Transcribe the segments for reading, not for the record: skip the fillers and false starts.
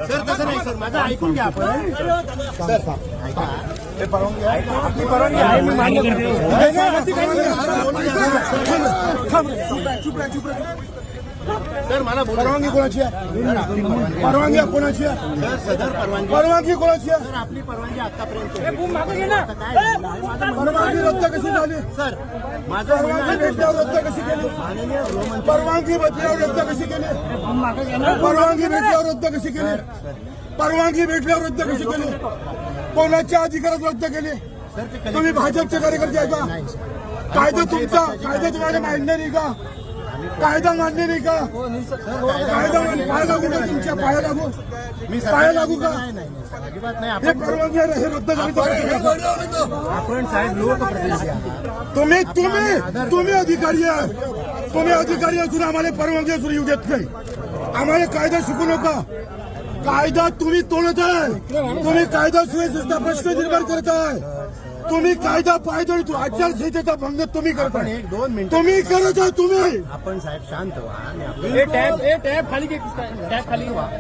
Sir तसं नाही sir, माझं ऐकून घ्या आपण. सर ऐका, हे परवानगी आहे, आपली परवानगी आहे, मी मान्य करते. सर मला परवानगी कोणाची आहे? परवानगी कोणाची आहे? सर सदर परवानगी कोणाची आहे? सर आपली परवानगी आतापर्यंत परवानगी रद्द कशी झाली? सर माझं परवानगी भेटल्यावर रद्द कशी केली? माननीय गृहमंत्री परवानगी भेटल्यावर रद्द कशी केली? परवानगी भेटल्यावर रद्द कशी केली? परवानगी भेटल्यावर रद्द कशी केली? कोणाच्या अधिकारात रद्द केली? तुम्ही भाजपचे कार्यकर्ते आहे का? कायदा तुमचा, कायदा तुम्हाला मान्य नाही का? कायदा मान्य नाही का? कायदा पाय लागू का? तुमच्या पाया लागू? मी पाया लागू का? अजिबात नाही. हे परवानगी आहे, हे रद्द झाली. आपण साहेब लोकप्रतिनिधी आहात. तुम्ही अधिकारी आहे. तुम्ही अधिकारी असून आम्हाला परवानगी असून येऊ देत नाही. आम्हाला कायदा शिकू नका. कायदा तुम्ही तोडत आहे. तुम्ही कायदा सुव्यवस्थेचा प्रश्न निर्माण करत आहे. तुम्ही कायदा पायदळी आचारसंहितेचा भंग तुम्ही करता. आपण 1-2 मिनिटं तुम्ही करत आहे. तुम्ही आपण साहेब शांत व्हा.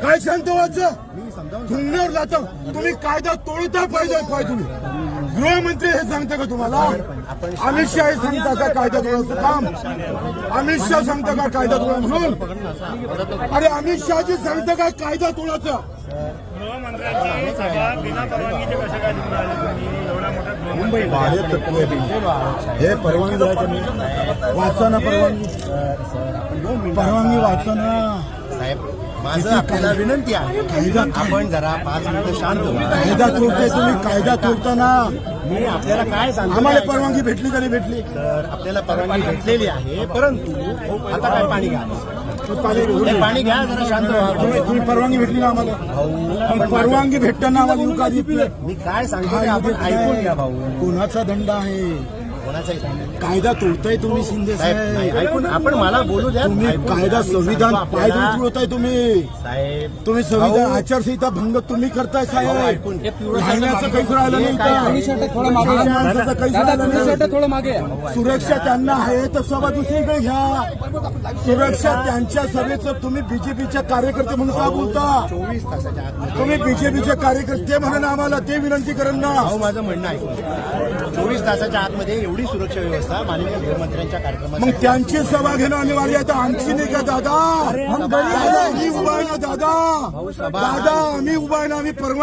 काय शांत व्हायचं? मी समजावून धुंगण्यावर जातो. तुम्ही कायदा तोडता पाहिजे तुम्ही. गृहमंत्री हे सांगता का तुम्हाला? अमित शहा हे सांगता का कायदा तोडायचं काम? अमित शहा सांगता का कायदा तोडा म्हणून? अरे अमित शहाजी सांगता का कायदा तोडायचं? मुंबई हे परवानगी द्यायचं नाही. वाचा ना परवानगी. परवानगी वाचा ना साहेब. माझं आपल्याला विनंती आहे, आपण जरा 5 मिनिटं शांत व्हा. कायदा तोडताय तुम्ही. कायदा तोडताना मी आपल्याला काय सांगतो, आम्हाला परवानगी भेटली तरी भेटली. तर आपल्याला परवानगी भेटलेली आहे, परंतु आता काय पाणी घ्या. हे पाणी घ्या, जरा शांत व्हा. तुम्ही परवानगी भेटली ना आम्हाला? पण परवानगी भेटताना आम्हाला लोक आधी मी काय सांगतो ते आपण ऐकून घ्या भाऊ. कोणाचा दंड आहे? कोणाचाही सांगा. कायदा तोडताय तुम्ही शिंदे साहेब नाही, साहेब. ऐकून आपण मला बोलू द्या. तुम्ही ऐकून कायदा घ्या. मी संविधान सांगतो पायदळी आपल्याला. तुडवताय तुम्ही. साहेब तुम्ही संविधान आचारसंहिता भंग तुम्ही करताय साहेब. ऐकून राहण्याचं काहीच राहिलं नाही का? लहान माणसाचं काहीच राहिलं नाही. सुरक्षा त्यांना आहे तर सभा दुसरीकडे घ्या. सुरक्षा त्यांच्या सभेचं तुम्ही बीजेपीच्या कार्यकर्ते म्हणून का बोलता? 24 तासाच्या आतमध्ये तुम्ही बीजेपीचे कार्यकर्ते म्हणून आम्हाला ते विनंती करेन ना. भाऊ माझं म्हणणं आहे, 24 तासाच्या आतमध्ये एवढी सुरक्षा व्यवस्था माननीय गृहमंत्र्यांच्या कार्यक्रमात. मग त्यांची सभा घेणं अनिवार्य आहे तर आमची नाही का दादा? दादा आम्ही उभा आहे ना दादा. दादा आम्ही उभा आहे ना. आम्ही परवा